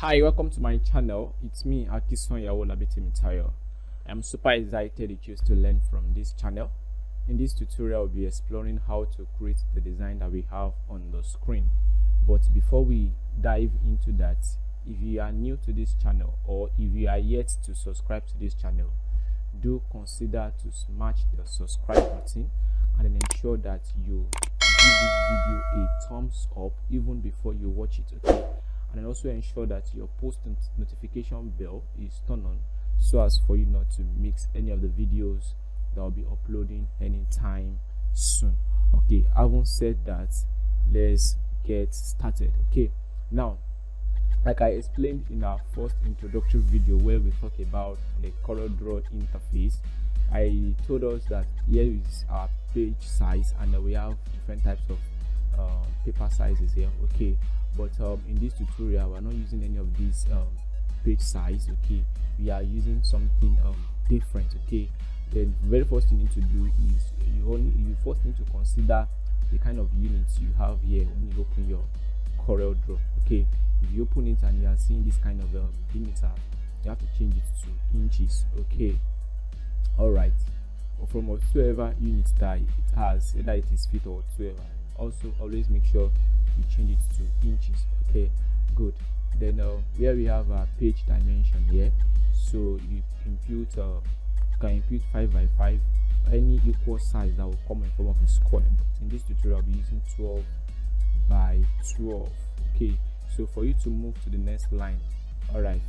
Hi, welcome to my channel. It's me, Akison Mitayo. I'm super excited you choose to learn from this channel. In this tutorial, we'll be exploring how to create the design that we have on the screen. But before we dive into that, if you are new to this channel or if you are yet to subscribe to this channel, do consider to smash the subscribe button and then ensure that you give this video a thumbs up even before you watch it, okay? And then also ensure that your post notification bell is turned on so as for you not to miss any of the videos that I'll be uploading anytime soon. Okay, having said that, let's get started. Okay, now like I explained in our first introductory video where we talk about the CorelDRAW interface, I told us that here is our page size and we have different types of paper sizes here, okay? But in this tutorial we're not using any of these page size, okay? We are using something different, okay? The very first thing you need to do is you first need to consider the kind of units you have here when you open your CorelDRAW, okay? If you open it and you are seeing this kind of limiter, you have to change it to inches, okay? All right, from whatsoever units that it has, whether it is feet or whatsoever, also always make sure you change it to inches, okay? Good. Then here we have a page dimension here, so you can impute 5 by 5, any equal size that will come in form of a square. But in this tutorial I'll be using 12 by 12, okay? So for you to move to the next line, all right,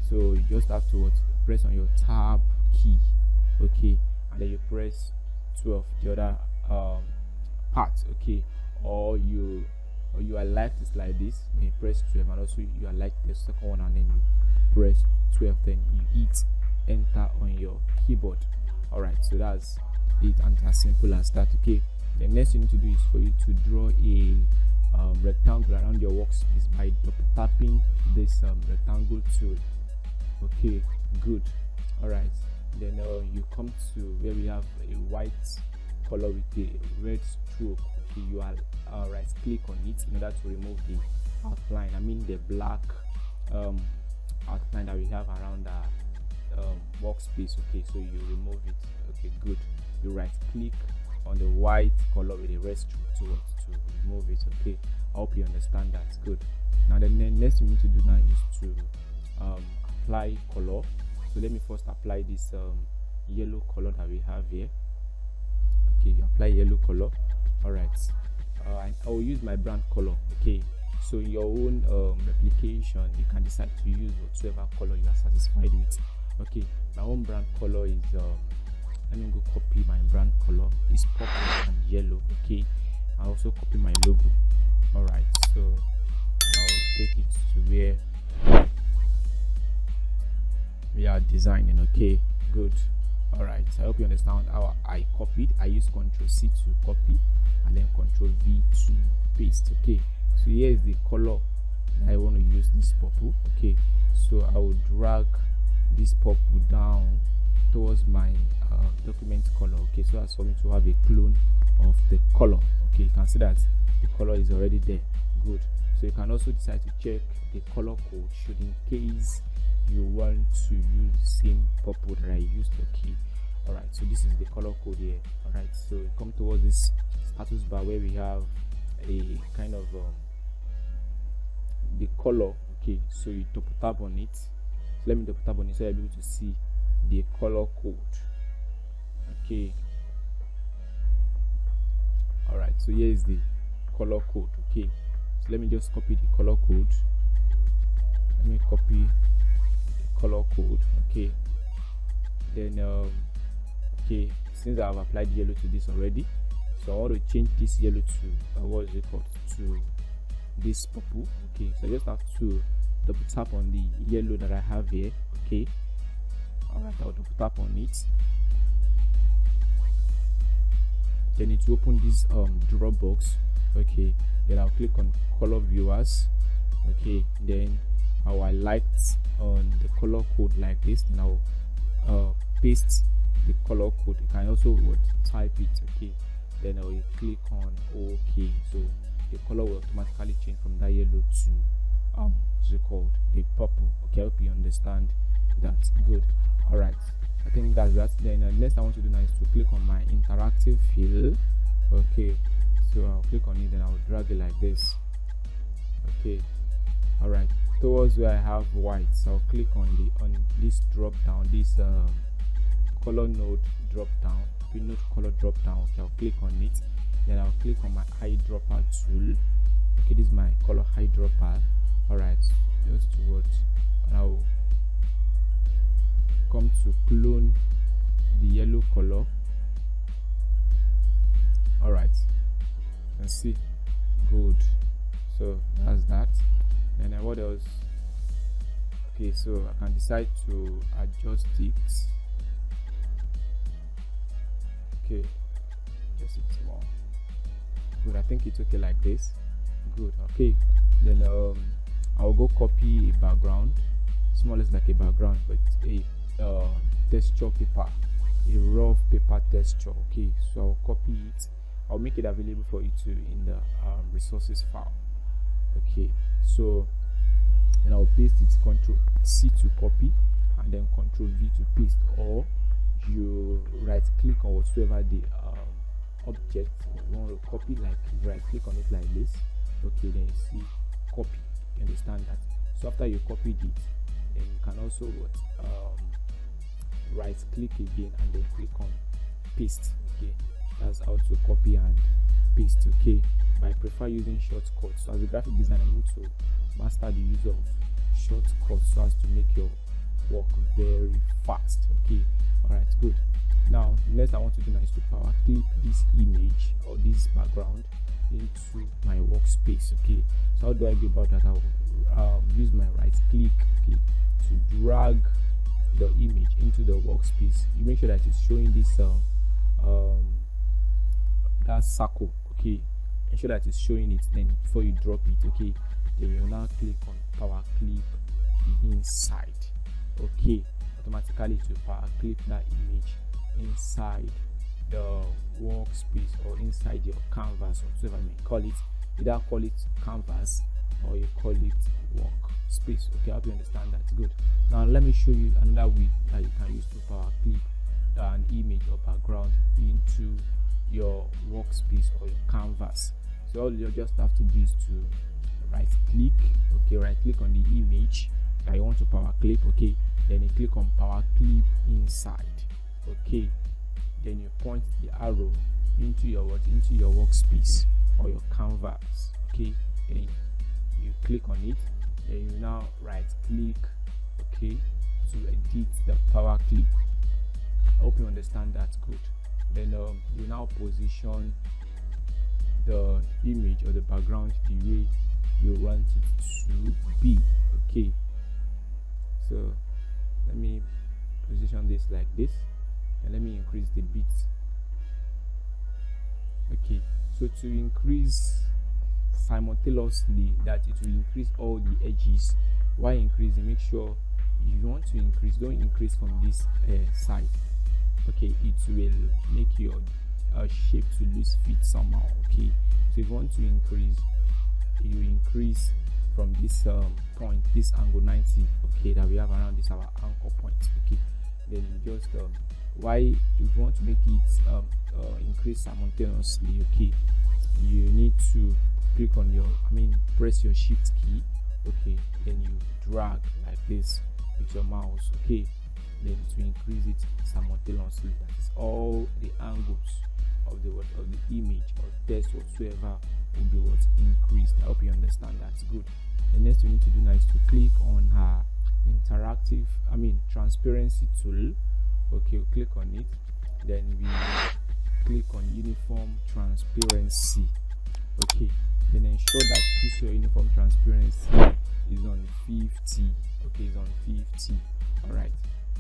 so you just have to press on your tab key, okay, and then you press 12, the other part, okay? Or you are like this like this, then you press 12, and also you are like the second one and then you press 12, then you hit enter on your keyboard. All right, so that's it, and as simple as that, okay? The next thing you need to do is for you to draw a rectangle around your workspace by double tapping this rectangle tool, okay? Good. All right, then you come to where we have a white color with a red stroke, okay? You are right click on it in order to remove the outline, I mean the black outline that we have around our workspace, okay? So you remove it, okay? Good. You right click on the white color with a red stroke to remove it, okay? I hope you understand that. Good. Now the next thing we need to do now is to apply color. So let me first apply this yellow color that we have here, okay? Apply yellow color. All right, I will use my brand color, okay? So in your own replication you can decide to use whatever color you are satisfied with, okay? My own brand color is let me go copy my brand color, is purple and yellow, okay? I also copy my logo. All right, so I'll take it to where we are designing, okay? Good. All right, I hope you understand how I copied. I use Ctrl+C to copy and then Ctrl+V to paste, okay? So here is the color that I want to use, this purple, okay? So I will drag this purple down towards my document color, okay? So as for me to have a clone of the color, okay? You can see that the color is already there. Good. So you can also decide to check the color code should in case you want to use the same purple that I used, okay? All right, so this is the color code here. All right, so we come towards this status bar where we have a kind of the color, okay? So you double tap on it. So let me double tap on it so you'll be able to see the color code, okay? All right, so here is the color code, okay? So let me just copy the color code. Let me copy color code, okay? Then okay, since I have applied yellow to this already, so I want to change this yellow to what is it called, to this purple, okay? So I just have to double tap on the yellow that I have here, okay? All right, I'll double tap on it, then it will open this draw box, okay? Then I'll click on color viewers, okay? Then I will highlight on the color code like this, and I'll paste the color code. You can also type it, okay? Then I will click on OK. So the color will automatically change from that yellow to what's it called, the purple. Okay, I hope you understand. That's good. All right, I think that's that. Then next I want to do now is to click on my interactive fill. Okay, so I'll click on it, then I'll drag it like this. Okay, all right, towards where I have white, so I'll click on this drop down, this color node drop down, node color drop down. Okay, I'll click on it, then I'll click on my eyedropper tool. Okay, this is my color eyedropper. All right, just towards, and I'll come to clone the yellow color. All right, you can see, good. So that's that. And then what else? Okay, so I can decide to adjust it. Okay, adjust it more. Good, I think it's okay like this. Good. Okay, then I'll go copy a background. It's more or less like a background, but a texture paper, a raw paper texture. Okay, so I'll copy it. I'll make it available for you to in the resources file. Okay, so then I'll paste it, Ctrl C to copy, and then Ctrl V to paste, or you right click on whatsoever the object you want to copy, like right click on it like this. Okay, then you see copy. You understand that? So after you copied it, then you can also right click again and then click on paste. Okay, that's how to copy and paste. Okay, but I prefer using shortcuts. So as a graphic designer, you need to master the use of shortcuts so as to make your work very fast. Okay, all right, good. Now next I want to do now is to power clip this image or this background into my workspace. Okay, so how do I go about that? I'll use my right click, okay, to drag the image into the workspace. You make sure that it's showing this that circle. Okay, ensure that it's showing it, then before you drop it. Okay, then you now click on power clip inside. Okay, automatically to power clip that image inside the workspace or inside your canvas, or whatever you may call it. Either call it canvas or you call it workspace. Okay, I hope you understand that. Good. Now let me show you another way that you can use to power clip an image or background into your workspace or your canvas. So all you just have to do is to right click. Okay, right click on the image that you want to power clip. Okay, then you click on power clip inside. Okay, then you point the arrow into your workspace or your canvas. Okay, then you click on it, then you now right click, okay, to edit the power clip. I hope you understand that. Good. Then you now position the image or the background the way you want it to be. Okay, so let me position this like this, and let me increase the bit. Okay, so to increase simultaneously, that it will increase all the edges. While increasing, make sure if you want to increase, don't increase from this side. Okay, it will make your shape to lose fit somehow. Okay, so if you want to increase, you increase from this point, this angle 90, okay, that we have around this our anchor point. Okay, then you just why if you want to make it increase simultaneously, okay, you need to click on your press your shift key. Okay, then you drag like this with your mouse. Okay, then to increase it simultaneously, that is all the angles of the image or text whatsoever will be increased. I hope you understand. That's good. The next we need to do now is to click on her interactive transparency tool. Okay, we'll click on it, then we click on uniform transparency. Okay, then ensure that this your uniform transparency is on 50. Okay, it's on 50. All right,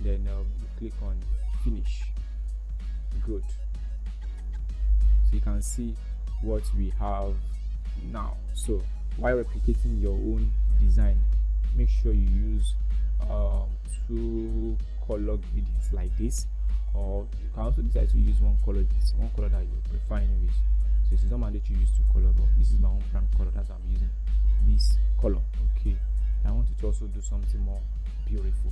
then you click on finish. Good. So you can see what we have now. So while replicating your own design, make sure you use two color gradients like this, or you can also decide to use one color that you prefer anyways. So it is not mandatory to use two color, but this is my own brand color, that's why I'm using this color. Okay, I want it to also do something more beautiful.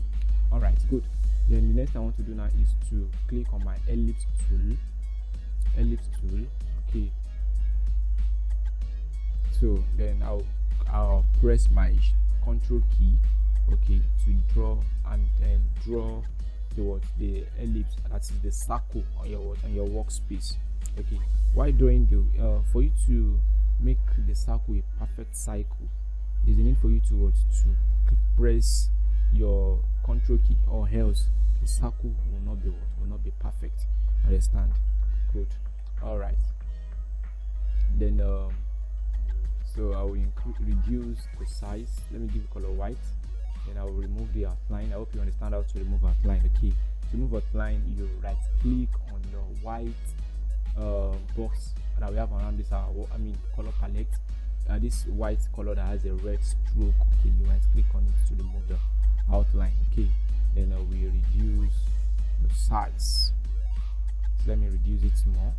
All right, good. Then the next thing I want to do now is to click on my ellipse tool. Okay, so then I'll press my control key, okay, to draw, and then draw the ellipse, that is the circle on your workspace. Okay, while drawing for you to make the circle a perfect cycle, there's a need for you to press your control key, or else the circle will not be perfect. Understand? Good. All right, then so I will reduce the size. Let me give it color white. Then I will remove the outline. I hope you understand how to remove outline. Okay, to remove outline, you right click on the white box that we have around this color palette. This white color that has a red stroke. Okay, you right click on it to remove the outline. Okay, then we reduce the size. So let me reduce it more.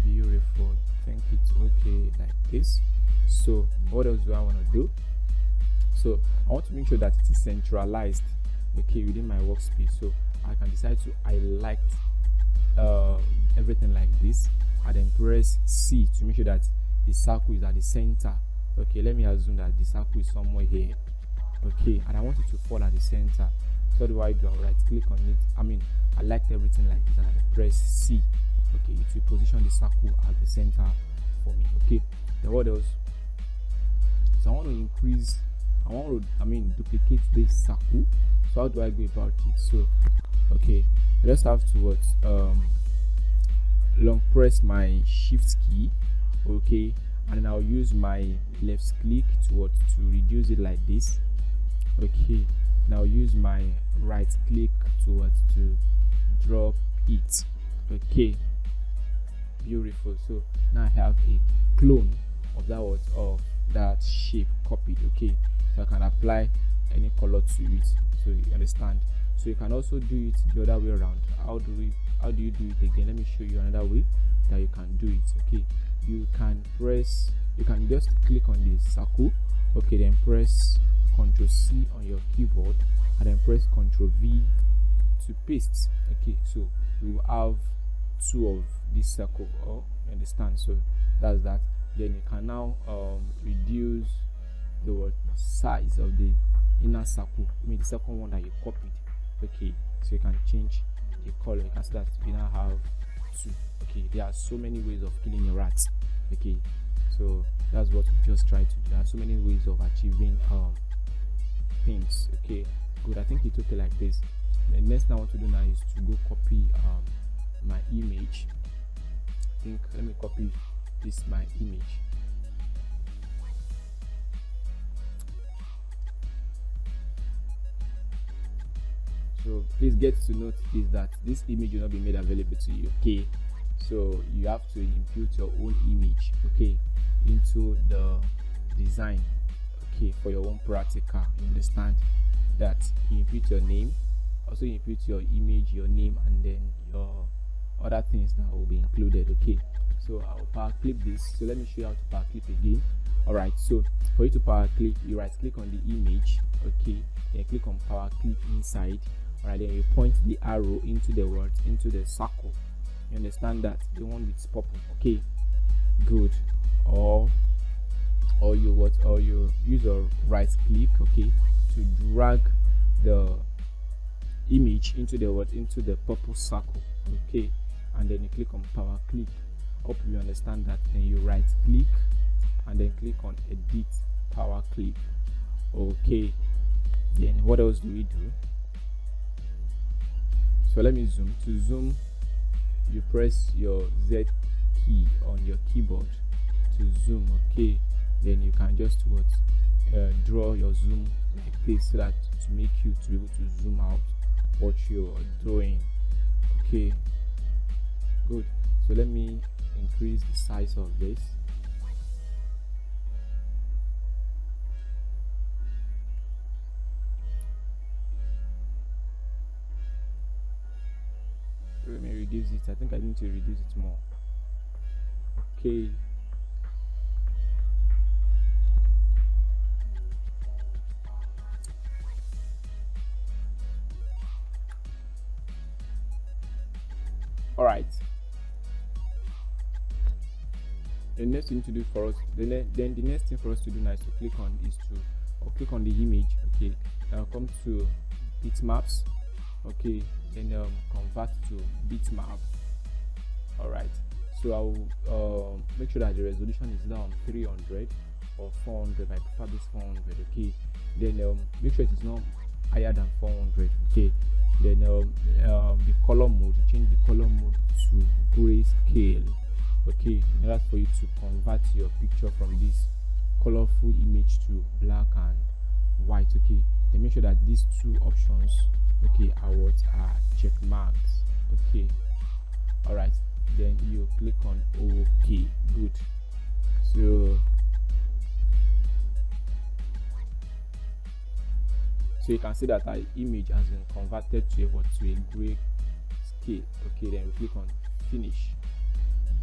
Beautiful. I think it's okay like this. So what else do I want to do? So I want to make sure that it is centralized, okay, within my workspace. So I can decide to highlight everything like this, and then press C to make sure that the circle is at the center. Okay, let me assume that the circle is somewhere here. Okay, and I want it to fall at the center. So what do? I right click on it. I like everything like this, and I press C. Okay, it will position the circle at the center for me. Okay, then what else? So I want to duplicate this circle. So how do I go about it? So okay, I just have to long press my shift key, okay, and then I'll use my left click to reduce it like this. Okay, now use my right click to drop it. Okay, beautiful. So now I have a clone of that shape copied. Okay, so I can apply any color to it. So you understand. So you can also do it the other way around. How do you do it again? Let me show you another way that you can do it. Okay, you can just click on the circle. Okay, then press Ctrl C on your keyboard, and then press Ctrl V to paste. Okay, so you have two of this circle. Oh, you understand? So that's that. Then you can now reduce the size of the inner circle, the second one that you copied. Okay, so you can change the color. You can see that we now have two. Okay, there are so many ways of killing a rat. Okay, so that's what we just tried to do. There are so many ways of achieving things. Okay, good. I think it's okay like this. The next thing I want to do now is to go copy my image. Let me copy my image. So please get to note is that this image will not be made available to you. Okay, so you have to input your own image, okay, into the design, okay, for your own practical. You understand that? You input your name, also input your image, your name, and then your other things that will be included. Okay, so I'll power clip this. So let me show you how to power clip again. All right, so for you to power clip, you right click on the image. Okay, then click on power clip inside. All right, then you point the arrow into the circle. You understand that? The one with purple. Okay, good. Or you use your right click, okay, to drag the image into the purple circle. Okay, and then you click on power clip. Hope you understand that. Then you right click and then click on edit power clip. Okay, then what else do we do? So let me zoom. To zoom, you press your Z key on your keyboard to zoom. Okay, then you can just draw your zoom like this, so that to make you to be able to zoom out what you're drawing. Okay, good. So let me increase the size of this. I think I need to reduce it more. Okay. All right. The next thing to do for us, then the next thing for us to do now is to click on click on the image. Okay. Now come to bitmaps. Okay. Then convert to bitmap. All right. So I'll make sure that the resolution is down 300 or 400. I prefer this 400. Okay. Then make sure it is not higher than 400. Okay. Then the color mode, change the color mode to grayscale. Okay, in order for you to convert your picture from this colorful image to black and white. Okay, then make sure that these two options, okay, are check marks. Okay, all right, then you click on OK. Good. So you can see that our image has been converted to a gray scale. Okay, then we click on finish.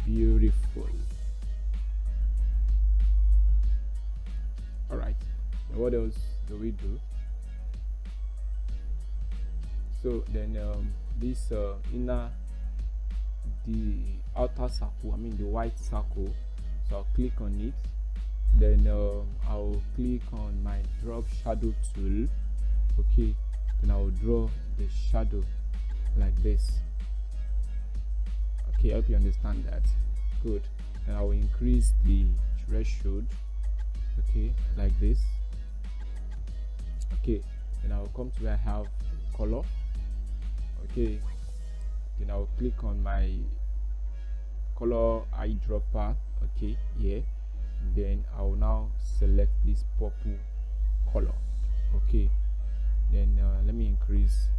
Beautiful. All right, now what else do we do? So then this the outer circle, I mean the white circle, so I'll click on it. Then I'll click on my drop shadow tool. Okay, then I'll draw the shadow like this. Okay, I hope you understand that. Good. And I will increase the threshold. Okay, like this. Okay, then I'll come to where I have color. Okay, then I'll click on my color eyedropper. Okay, here. Then I will now select this purple color. Okay, then let me increase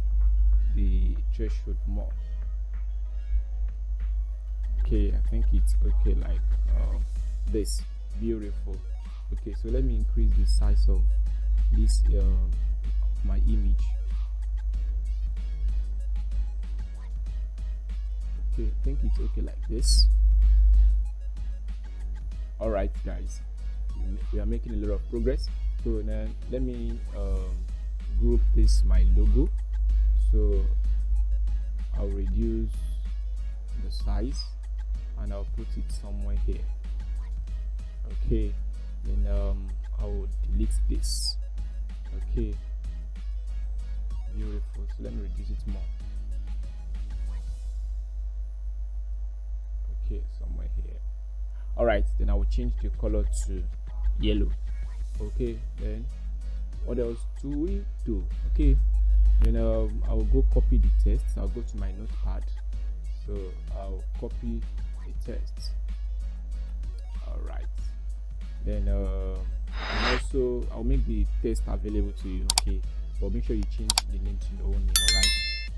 the threshold more. Okay, I think it's okay like this. Beautiful. Okay, so let me increase the size of this my image. Okay, I think it's okay like this. All right, guys, we are making a lot of progress. So now let me group this my logo. So I'll reduce the size and I'll put it somewhere here. Okay, then I will delete this. Okay, beautiful. So let me reduce it more. Okay, somewhere here. All right, then I will change the color to yellow. Okay, then what else do we do? Okay, then I will go copy the text. I'll go to my notepad, so I'll copy the text. All right, then also I'll make the text available to you. Okay, but make sure you change the name to your own name. All right,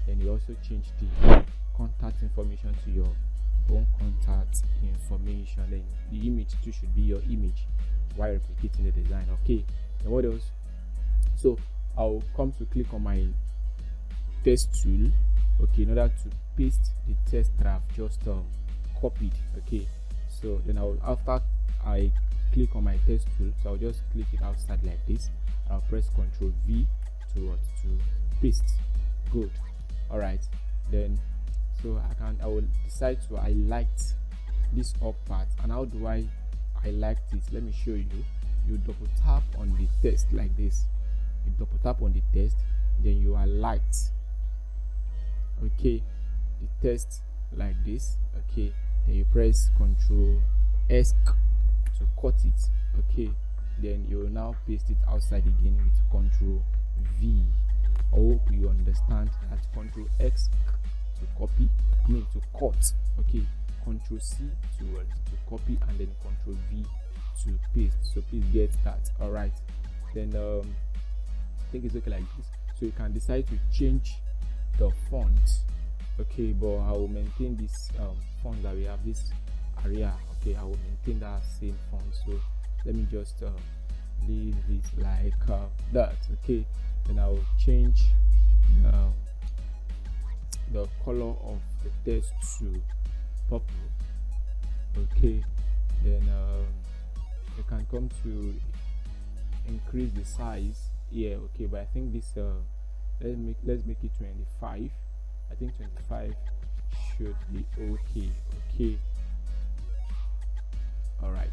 then you also change the contact information to your own contact information. Then the image too should be your image while replicating the design. Okay, then what else? So I'll come to click on my text tool, okay, in order to paste the text that I've just copied. Okay, so then after I click on my text tool, so I'll just click it outside like this. I'll press Ctrl V to paste. Good. All right, then so I will decide to highlight this up part. And how do I highlight it? Let me show you. You double tap on the text like this. You double tap on the text, then you highlight, okay, the text like this. Okay, then you press Ctrl S to cut it. Okay, then you will now paste it outside again with Ctrl V. I hope you understand that. Ctrl X to copy, to cut. Okay, Ctrl C to copy, and then Ctrl V to paste. So please get that. All right, then I think it's okay like this. So you can decide to change the font. Okay, but I will maintain this font that we have, this area. Okay, I will maintain that same font. So let me just leave it like that. Okay, then I will change the color of the text to purple. Okay, then you can come to increase the size here. Okay, but I think this let's make it 25. I think 25 should be okay. Okay, all right.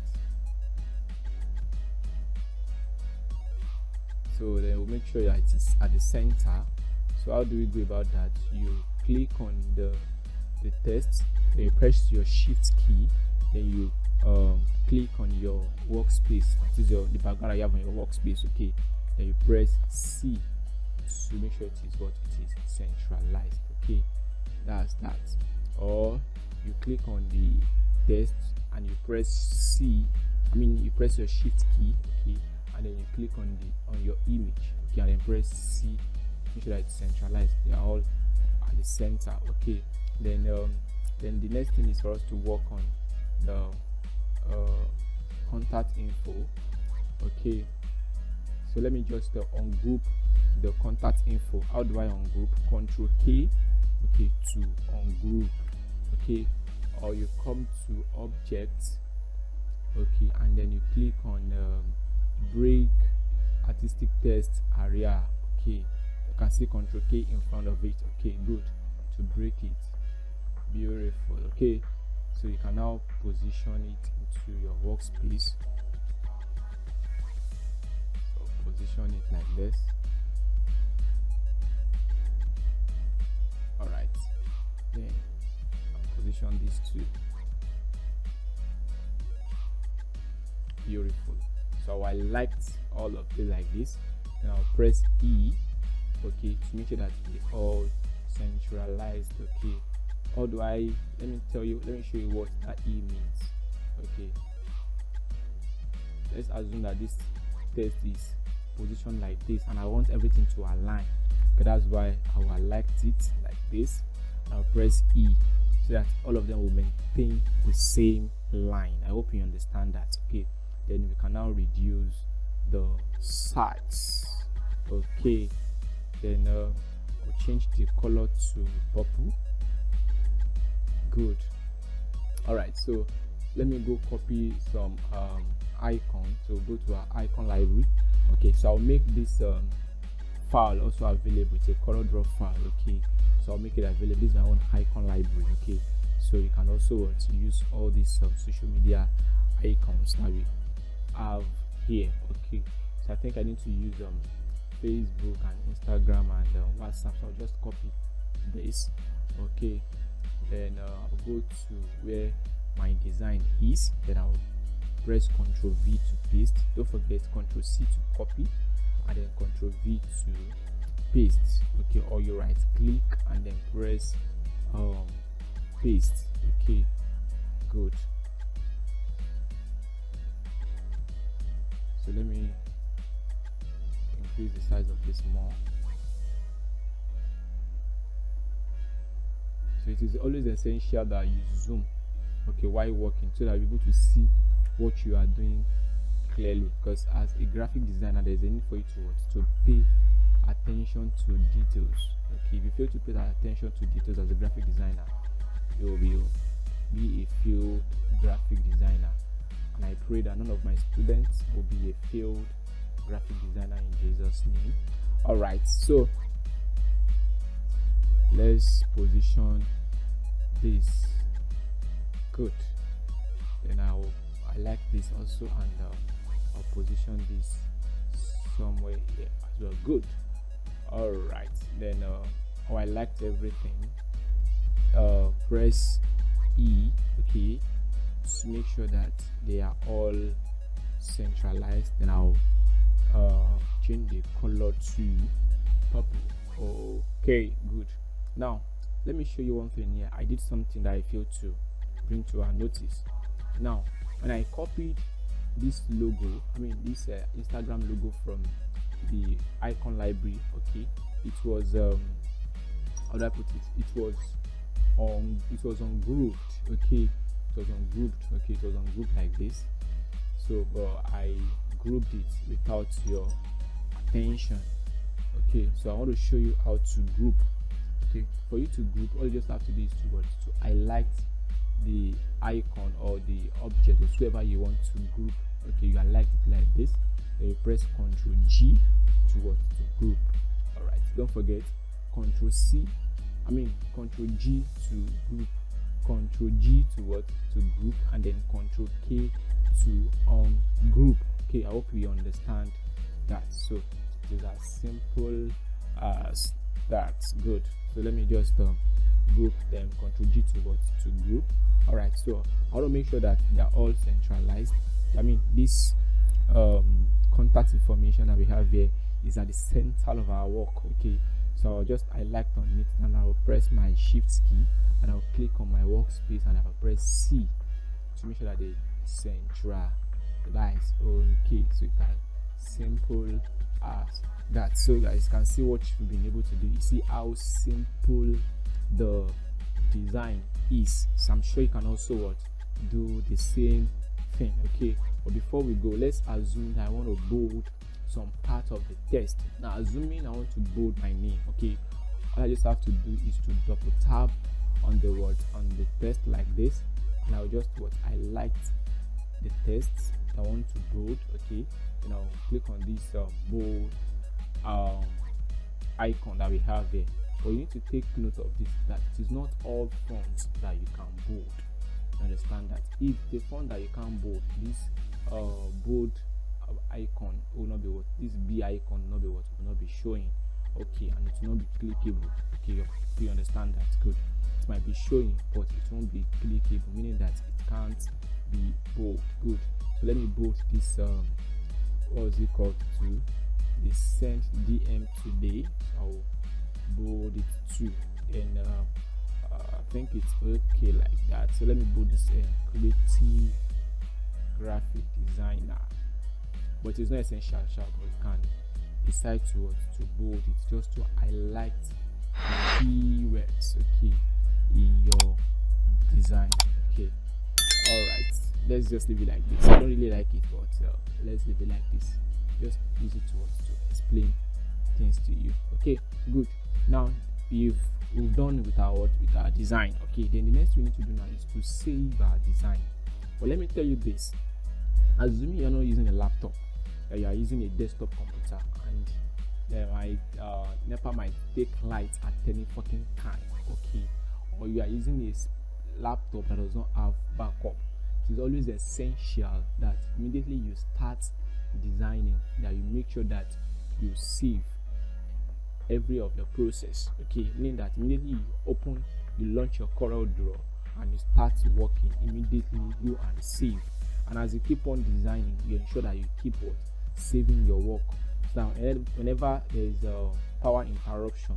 So then we'll make sure that it is at the center. So how do we go about that? You click on the text, then you press your shift key, then you click on your workspace, that is the background you have on your workspace. Okay, then you press C to make sure it is what it is centralized. Okay, that's that. Or you click on the text and you press C, you press your shift key. Okay, and then you click on your image. Okay, and then press C, make sure that it's centralized. They are all at the center. Okay, then the next thing is for us to work on the contact info. Okay, so let me just ungroup the contact info. How do I ungroup? Control K, okay, to ungroup. Okay, or you come to objects, okay, and then you click on break artistic text area. Okay, you can see Control K in front of it. Okay, good, to break it. Beautiful. Okay, so you can now position it into your workspace. So position it like this. All right, then I'll position these two. Beautiful. So I liked all of it like this. Then I'll press E, okay, to make sure that they all centralized. Okay, how do I, let me show you what that E means. Okay, let's assume that this text is positioned like this and I want everything to align. Okay, that's why I will select it like this. I'll press E so that all of them will maintain the same line. I hope you understand that. Okay, then we can now reduce the size. Okay, then we'll change the color to purple. Good. All right, so let me go copy some icon. So go to our icon library. Okay, so I'll make this file also available. It's a Corel Draw file. Okay, so I'll make it available. This is my own icon library. Okay, so you can also use all these social media icons that we have here. Okay, so I think I need to use Facebook and Instagram and WhatsApp. So I'll just copy this. Okay, then I'll go to where my design is. Then I'll press Ctrl V to paste. Don't forget Ctrl C to copy, and then Ctrl V to paste. Okay, or you right click and then press paste. Okay, good. So let me increase the size of this more. So it is always essential that you zoom, okay, while working, so that you're able to see what you are doing clearly. Because as a graphic designer, there's a need for you to pay attention to details. Okay, if you fail to pay attention to details as a graphic designer, you will be a failed graphic designer. And I pray that none of my students will be a failed graphic designer in Jesus' name. All right, so let's position this. Good. Then I like this also, and I'll position this somewhere here as well. Good. All right, then I liked everything. Press E, okay, to make sure that they are all centralized. Then I'll change the color to purple. Okay, good. Now let me show you one thing here. I did something that I failed to bring to our notice. Now when I copied this logo, this Instagram logo from the icon library, okay, it was how do I put it? It was ungrouped. Okay, it was ungrouped. Okay, it was ungrouped like this. So I grouped it without your attention. Okay, so I want to show you how to group Okay, for you to group, all you just have to do is to highlight the icon or the object, whatsoever you want to group. Okay, you highlight it like this, then you press Ctrl G to group. All right, don't forget Ctrl G to group, Ctrl G to group, and then Ctrl K to ungroup. Okay, I hope you understand that. So it is as simple as that. Good. So let me just group them, Ctrl G to group. All right, so I want to make sure that they are all centralized. I mean, this contact information that we have here is at the center of our work. Okay, so I'll just highlight on it, and I'll press my shift key, and I'll click on my workspace, and I'll press C to make sure that they centralize. Okay, so it's as simple as that. So guys can see what you've been able to do. You see how simple the design is. So I'm sure you can also do the same thing. Okay, but before we go, let's assume that I want to bold some part of the text. Now assuming I want to bold my name, okay, all I just have to do is to double tap on the word on the text like this, and I'll just highlight the text I want to bold. Okay, and I'll click on this bold icon that we have here. But you need to take note of this, that it is not all fonts that you can bold. You understand that if the font that you can bold, this bold icon will not be this B icon will not be will not be showing. Okay, and it will not be clickable. Okay, you understand that? Good. It might be showing, but it won't be clickable, meaning that it can't be bold. Good. So let me bold this what is it called to the sent DM today. I'll bold it too, and I think it's okay like that. So let me bold this creative graphic designer, but it's not essential, but you can decide to bold it just to highlight the keywords, okay, in your design. Okay, all right, let's just leave it like this. I don't really like it, but let's leave it like this. Just use it to explain things to you. Okay, good. Now we've done with our design. Okay, then the next we need to do now is to save our design. But let me tell you this: assuming you're not using a laptop, that you are using a desktop computer, and NEPA might take light at any fucking time. Okay, or you are using a laptop that does not have backup. It is always essential that immediately you start designing, that you make sure that you save every of the process. Okay, meaning that immediately you launch your Corel Draw and you start working, immediately go and save. And as you keep on designing, you ensure that you keep saving your work. Now whenever there is a power interruption,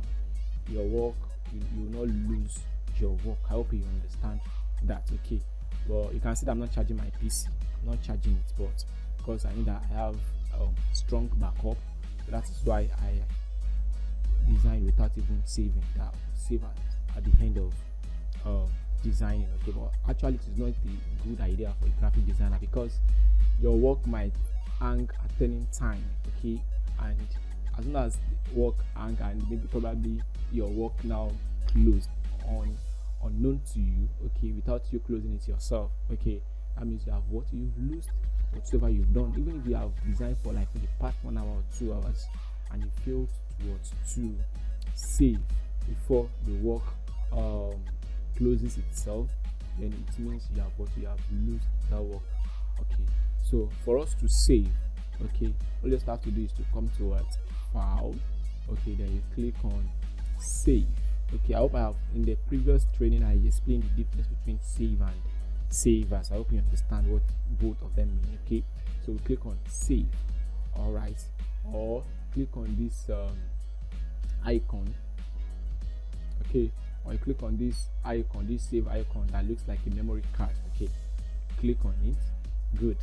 your work, you will not lose your work. I hope you understand that. Okay, well, you can see that I'm not charging my PC, I'm not charging it, but because I know that I have strong backup, so that is why I design without even saving. That save at the end of designing. Okay, but actually it is not a good idea for a graphic designer, because your work might hang at any time. Okay, and as soon as the work hang, and maybe probably your work now closed unknown to you, okay, without you closing it yourself, okay, that means you have you've lost whatever you've done. Even if you have designed for like the past 1 hour or 2 hours, and you failed to save before the work closes itself, then it means you have lost that work. Okay, so for us to save, okay, all you just have to do is to come to file, okay, then you click on save. Okay, I hope I have, in the previous training I explained the difference between save and save as. I hope you understand what both of them mean. Okay, so we click on save. All right, or click on this icon. Okay, or you click on this icon, this save icon that looks like a memory card. Okay, click on it. Good.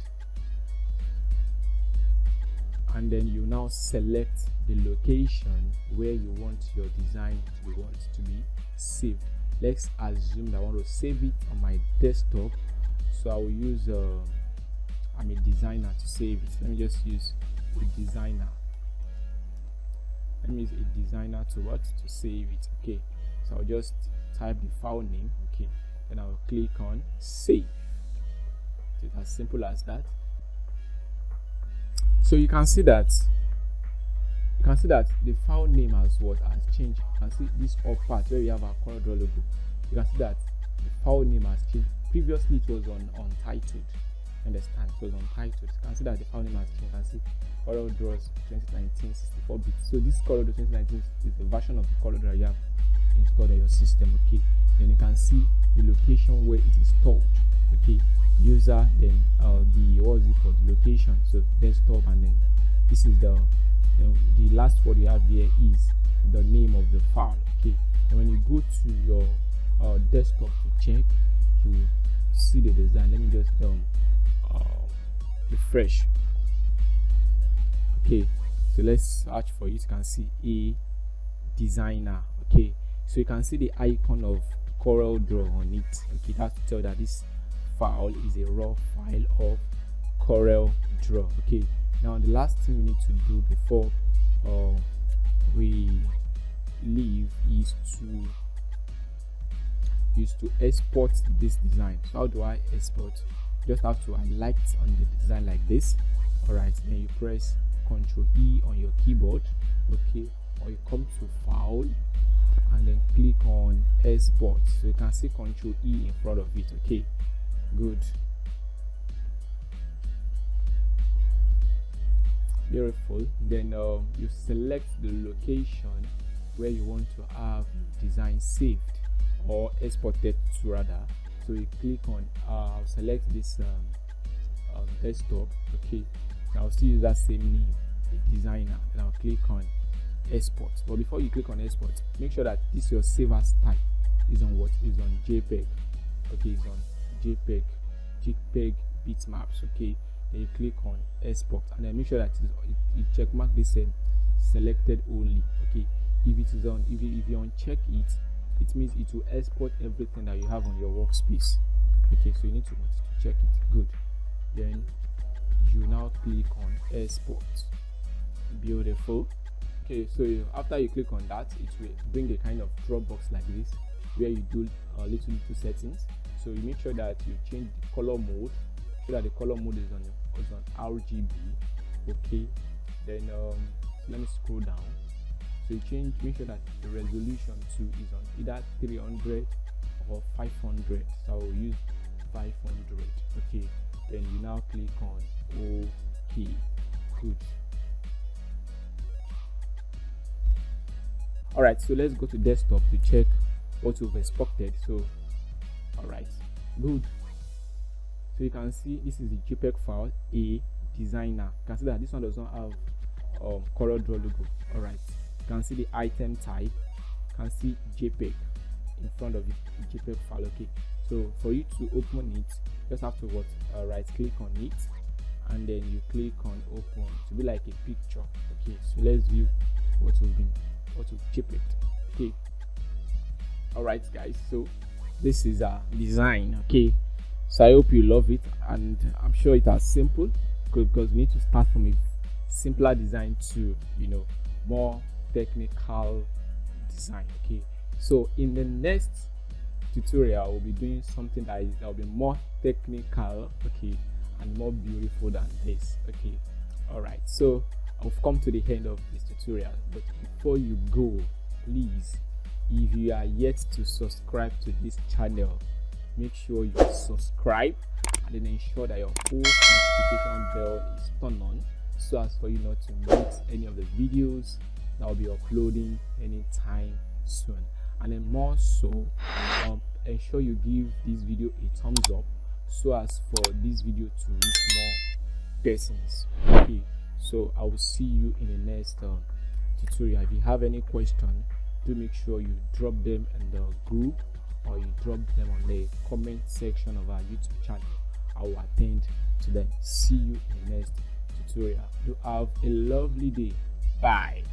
And then you now select the location where you want your design to be saved. Let's assume that I want to save it on my desktop, so I will use I'm a designer to save it. Let me just use a designer. Let me use a designer to save it. Okay, So I'll just type the file name, okay, then I'll click on save. It's as simple as that. So you can see that the file name has changed. You can see this up part where we have our Corel logo. You can see that the file name has changed. Previously it was untitled. Understand? It was untitled. You can see that the file name has changed. You can see Corel Draws 2019 64 bits. So this Corel Draw 2019 is the version of the Corel Draw you have installed on your system. Okay, then you can see the location where it is stored. Okay, user, then the the location, so desktop, and then this is the last word you have here is the name of the file. Okay, and when you go to your desktop to check, you see the design. Let me just refresh. Okay, so let's search for it. You can see a designer. Okay, so you can see the icon of Corel Draw on it. Okay, that to tell that this file is a raw file of Corel Draw. Okay, now the last thing we need to do before we leave is to export this design. So how do I export? Just have to highlight on the design like this. All right, then you press Ctrl E on your keyboard. Okay, or you come to file and then click on export. So you can see Ctrl E in front of it. Okay, good, beautiful. Then you select the location where you want to have design saved or exported to, rather. So you click on select this desktop. Okay, I'll still use that same name, designer, and I'll click on export. But before you click on export, make sure that this your save as type is on what is on JPEG. Okay, it's on JPEG bitmaps. Okay, then you click on export and then make sure that you check mark this selected only. Okay, if it is on, if you uncheck it, it means it will export everything that you have on your workspace. Okay, so you need to check it. Good, then you now click on export. Beautiful. Okay, so after you click on that, it will bring a kind of drop box like this where you do little settings. So you make sure that you change the color mode so that the color mode is on RGB. Okay, then let me scroll down. So you make sure that the resolution too is on either 300 or 500. So I will use 500. Okay, then you now click on OK. Good. All right, so let's go to desktop to check what we've exported. So all right, good. So you can see this is the JPEG file, a designer. You can see that this one does not have Corel Draw logo. All right, you can see the item type. You can see JPEG in front of the JPEG file. Okay, so for you to open it, just have to right click on it and then you click on open to be like a picture. Okay, so let's view what we've JPEG. Okay, all right guys, so this is a design. Okay, so I hope you love it, and I'm sure it is simple because we need to start from a simpler design to more technical design. Okay, so in the next tutorial we'll be doing something that will be more technical, okay, and more beautiful than this. Okay, all right, so I've come to the end of this tutorial, but before you go, please, if you are yet to subscribe to this channel, make sure you subscribe and then ensure that your post notification bell is turned on so as for you not to miss any of the videos that I'll be uploading anytime soon. And then more so, ensure you give this video a thumbs up so as for this video to reach more persons. Okay, so I will see you in the next tutorial. If you have any question, do make sure you drop them in the group or you drop them on the comment section of our YouTube channel. I will attend to them. See you in the next tutorial. Do have a lovely day. Bye.